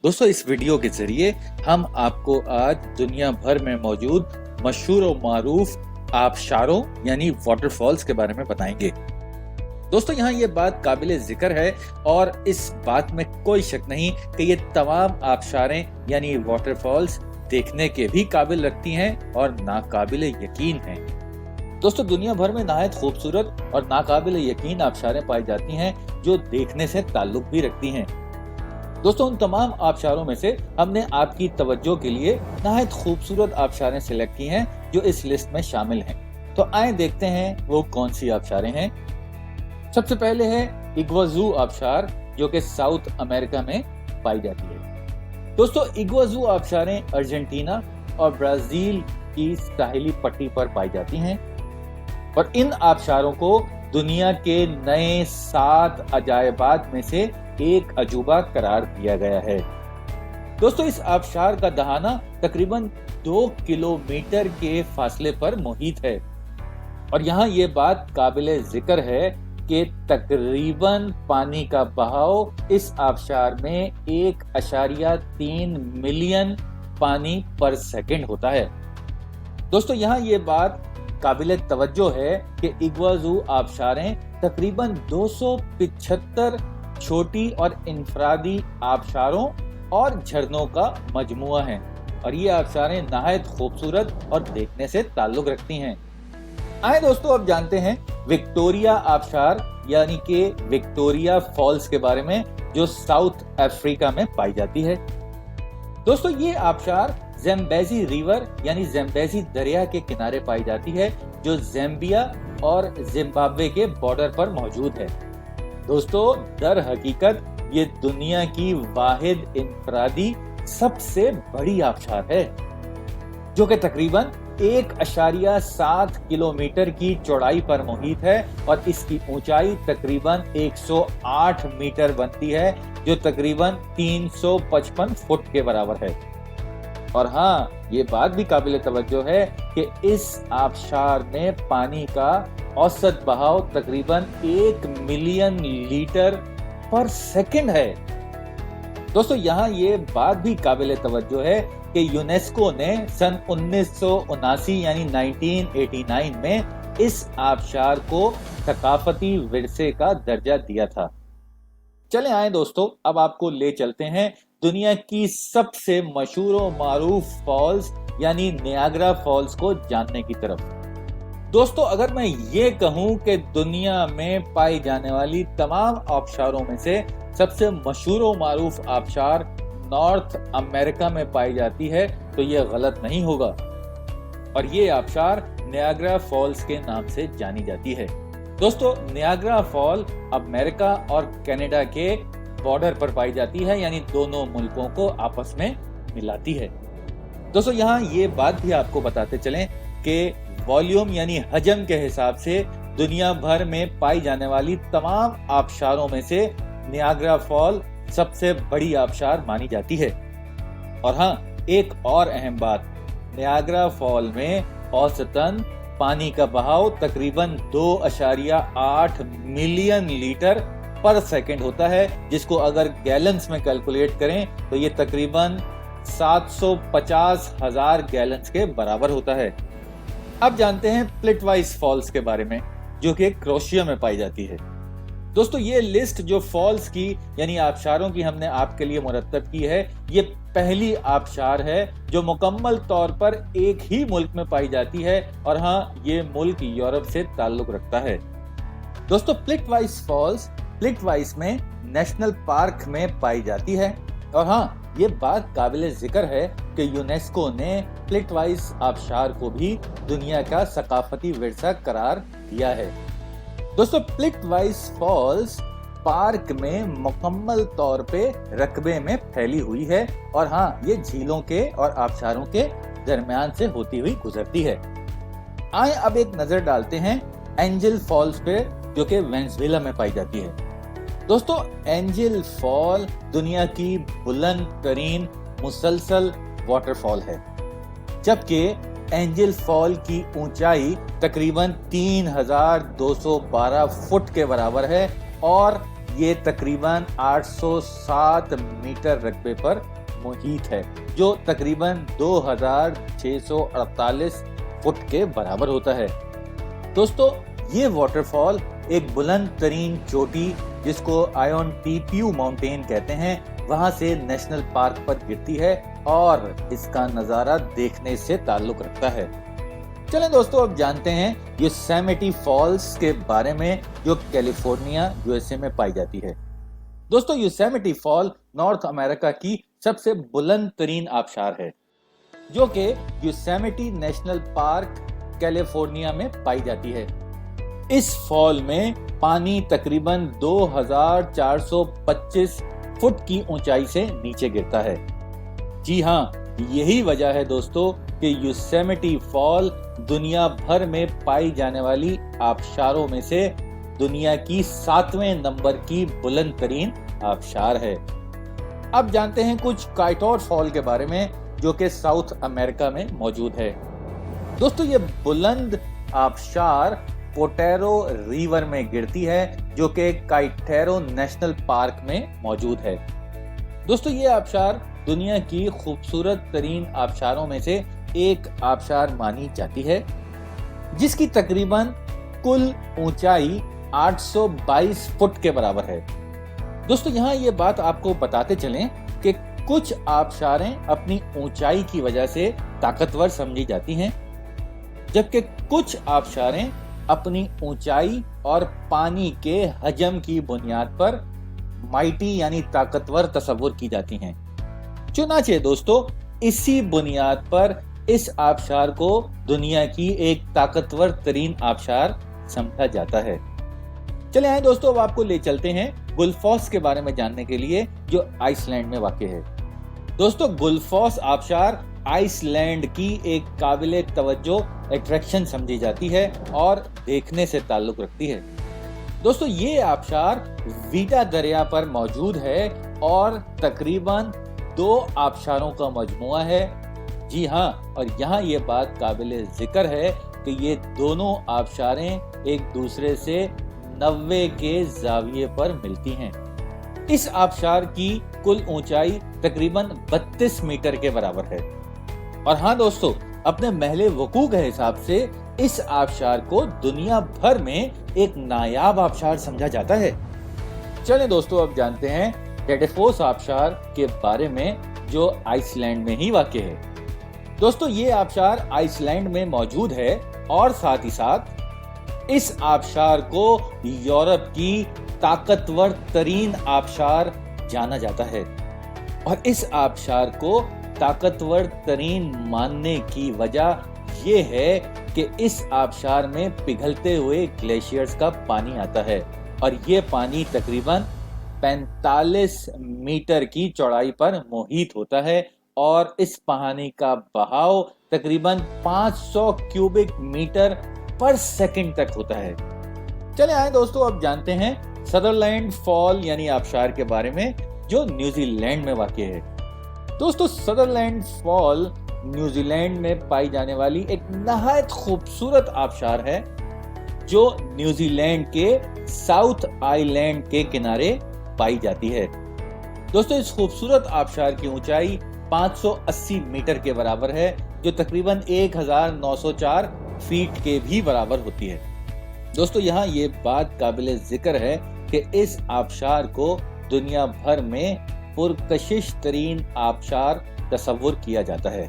दोस्तों इस वीडियो के जरिए हम आपको आज दुनिया भर में मौजूद मशहूर और मारूफ आबशारों यानी वाटरफॉल्स के बारे में बताएंगे। दोस्तों यहाँ ये बात काबिले जिक्र है और इस बात में कोई शक नहीं कि ये तमाम आबशारें यानी वाटरफॉल्स देखने के भी काबिल रखती हैं और नाकाबिले यकीन हैं। दोस्तों दुनिया भर में नहायत खूबसूरत और नाकाबिले यकीन आबशारें पाई जाती हैं जो देखने से ताल्लुक भी रखती हैं। दोस्तों उन तमाम आबशारों में से हमने आपकी तवज्जो के लिए नहायत खूबसूरत आबशारें सिलेक्ट की हैं जो इस लिस्ट में शामिल हैं। तो आए देखते हैं वो कौन सी आबशारें हैं। सबसे पहले है इग्वाजू आबशार जो कि साउथ अमेरिका में पाई जाती है। दोस्तों इग्वाजू आबशारें अर्जेंटीना और ब्राजील की साहिली पट्टी पर पाई जाती हैं और इन आबशारों को दुनिया के नए 7 अजायबात में से एक अजूबा करार दिया गया है। दोस्तों इस आबशार का दहाना तकरीबन 2 किलोमीटर के फासले पर मुहित है और यहाँ ये बात काबिले जिक्र है कि तकरीबन पानी का बहाव इस आबशार में 1.3 मिलियन पानी पर सेकंड होता है। दोस्तों यहाँ ये बात काबिले तवज्जो है कि इग्वाजू आबशारें तकरीबन 275 छोटी और इनफरादी आबशारों और झरनों का मजमुआ है और ये आबशारें नहायत खूबसूरत और देखने से ताल्लुक रखती हैं। आए दोस्तों अब जानते हैं विक्टोरिया आबशार यानी कि विक्टोरिया फॉल्स के बारे में जो साउथ अफ्रीका में पाई जाती है। दोस्तों ये आबशार ज़ैम्बेज़ी रिवर यानी ज़ैम्बेज़ी दरिया के किनारे पाई जाती है जो ज़ैम्बिया और जिम्बाब्वे के बॉर्डर पर मौजूद है। दोस्तों दर हकीकत ये दुनिया की वाहिद इनफरादी सबसे बड़ी आबशार है जो कि तकरीबन 1.7 किलोमीटर की चौड़ाई पर मुहित है और इसकी ऊंचाई तकरीबन 108 मीटर बनती है जो तकरीबन 355 फुट के बराबर है। और हाँ ये बात भी काबिल तवज्जो है कि इस आबशार में पानी का औसत बहाव तकरीबन 1 मिलियन लीटर पर सेकंड है। दोस्तों यहाँ ये बात भी काबिल तवज्जो है कि यूनेस्को ने सन 1979 यानी 1989 में इस आबशार को सकाफती विरसे का दर्जा दिया था। चले आए दोस्तों अब आपको ले चलते हैं दुनिया की सबसे मशहूर और मारूफ फॉल्स यानी नियाग्रा फॉल्स को जानने की तरफ। दोस्तों अगर मैं ये कहूं कि दुनिया में पाई जाने वाली तमाम आबशारों में से सबसे मशहूर और मारूफ आबशार नॉर्थ अमेरिका में पाई जाती है तो ये गलत नहीं होगा और ये आबशार नियाग्रा फॉल्स के नाम से जानी जाती है। दोस्तों नियाग्रा फॉल अमेरिका और कनाडा के बॉर्डर पर पाई जाती है यानी दोनों मुल्कों को आपस में मिलाती है। दोस्तों यहाँ ये बात भी आपको बताते चलें कि वॉल्यूम यानी हजम के हिसाब से दुनिया भर में पाई जाने वाली तमाम आबशारों में से नियाग्रा फॉल सबसे बड़ी आबशार मानी जाती है। और हाँ एक और अहम बात, नियाग्रा फॉल में औसतन पानी का बहाव तकरीबन 2.8 मिलियन लीटर पर सेकंड होता है जिसको अगर गैलन्स में कैलकुलेट करें तो ये तकरीबन 750,000 गैलन्स के बराबर होता है। अब जानते हैं प्लिटवाइस फॉल्स के बारे में जो कि क्रोएशिया में पाई जाती है। दोस्तों ये लिस्ट जो फॉल्स की यानी आबशारों की हमने आपके लिए मुरतब की है ये पहली आबशार है जो मुकम्मल तौर पर एक ही मुल्क में पाई जाती है और हाँ ये मुल्क यूरोप से ताल्लुक रखता है। दोस्तों प्लिटवाइस फॉल्स प्लिटवाइस में नेशनल पार्क में पाई जाती है और हाँ ये बात काबिल जिक्र है कि यूनेस्को ने प्लिटवाइस आबशार को भी दुनिया का सकाफती विरसा करार दिया है। दोस्तों प्लिटवाइस फॉल्स पार्क में मुकम्मल तौर पे रकबे में फैली हुई है और हाँ ये झीलों के और आबशारों के दरमियान से होती हुई गुजरती है। आए अब एक नजर डालते हैं एंजल फॉल्स पे जो कि वेनेजुएला में पाई जाती है। दोस्तों एंजल फॉल दुनिया की बुलंद तरीन मुसलसल वाटरफॉल है जबकि एंजल फॉल की ऊंचाई तकरीबन 3212 फुट के बराबर है और ये तकरीबन 807 मीटर रकबे पर मुहित है, जो तकरीबन 2648 फुट के बराबर होता है। दोस्तों, ये वाटरफॉल एक बुलंद तरीन चोटी जिसको आयोन टीप्यू माउंटेन कहते हैं, वहां से नेशनल पार्क पर गिरती है और इसका नजारा देखने से ताल्लुक रखता है। चलें दोस्तों, अब जानते हैं योसेमिटी फॉल्स के बारे में, जो कैलिफोर्निया यूएसए में पाई जाती है। दोस्तों, योसेमिटी फॉल नॉर्थ अमेरिका की सबसे बुलंद तरीन आबशार है, जो कि योसेमिटी नेशनल पार्क कैलिफोर्निया में पाई जाती है। इस फॉल में पानी तकरीबन 2425 फुट की ऊंचाई से नीचे गिरता है। जी हाँ, यही वजह है दोस्तों कि योसेमिटी फॉल दुनिया भर में पाई जाने वाली आबशारों में से दुनिया की 7वें नंबर की बुलंद तरीन आबशार है। अब जानते हैं कुछ काइटोर फॉल के बारे में, जो कि साउथ अमेरिका में मौजूद है। दोस्तों, ये बुलंद आबशार पोटेरो रिवर में गिरती है, जो कि काइटेरो नेशनल पार्क में मौजूद है। दोस्तों, ये आबशार दुनिया की खूबसूरत तरीन आबशारों में से एक आबशार मानी जाती है, जिसकी तकरीबन कुल ऊंचाई 822 फुट के बराबर है। दोस्तों, यहाँ ये बात आपको बताते चलें कि कुछ आबशारें अपनी ऊंचाई की वजह से ताकतवर समझी जाती हैं, जबकि कुछ आबशारें अपनी ऊंचाई और पानी के हजम की बुनियाद पर माइटी यानी ताकतवर तस्वुर की जाती हैं। चुनांचे दोस्तों, इसी बुनियाद पर इस आबशार को दुनिया की एक ताकतवर तरीन आबशार समझा जाता है। चले आए दोस्तों, अब आपको ले चलते हैं गुल्फॉस के बारे में जानने के लिए, जो आइसलैंड में वाक़ है। दोस्तों, गुल्फॉस आबशार आइसलैंड की एक काबिले तवज्जो अट्रैक्शन समझी जाती है और देखने से ताल्लुक रखती है। दोस्तों, ये आबशार वीटा दरिया पर मौजूद है और तकरीबन 2 आबशारों का मजमुआ है। जी हाँ, और यहाँ ये बात काबिले जिक्र है कि ये दोनों आबशारें एक दूसरे से 90 के जाविये पर मिलती हैं। इस आबशार की कुल ऊंचाई तकरीबन 32 मीटर के बराबर है। और हाँ दोस्तों, अपने महले वकूअ के हिसाब से इस आबशार को दुनिया भर में एक नायाब आबशार समझा जाता है। चलें दोस्तों, अब जानते हैं डेडेफोस आबशार के बारे में, जो आइसलैंड में ही वाक़ है। दोस्तों, ये आबशार आइसलैंड में मौजूद है और साथ ही साथ इस आबशार को यूरोप की ताकतवर तरीन आबशार जाना जाता है। और इस आबशार को ताकतवर तरीन मानने की वजह यह है कि इस आबशार में पिघलते हुए ग्लेशियर्स का पानी आता है और ये पानी तकरीबन 45 मीटर की चौड़ाई पर मोहित होता है और इस पानी का बहाव तकरीबन 500 क्यूबिक मीटर पर सेकंड तक होता है। चले आए दोस्तों, अब जानते हैं सदरलैंड फॉल यानी आबशार के बारे में, जो न्यूजीलैंड में वाक़ है। दोस्तों, सदरलैंड फॉल न्यूजीलैंड में पाई जाने वाली एक नहायत खूबसूरत आबशार है, जो न्यूजीलैंड के साउथ आइलैंड के किनारे पाई जाती है। दोस्तों, इस खूबसूरत आबशार की ऊंचाई 580 मीटर के बराबर है, जो तकरीबन 1904 फीट के भी बराबर होती है। दोस्तों, यहाँ ये बात काबिले जिक्र है कि इस आबशार को दुनिया भर में पुरकशिश तरीन आबशार तस्वुर किया जाता है।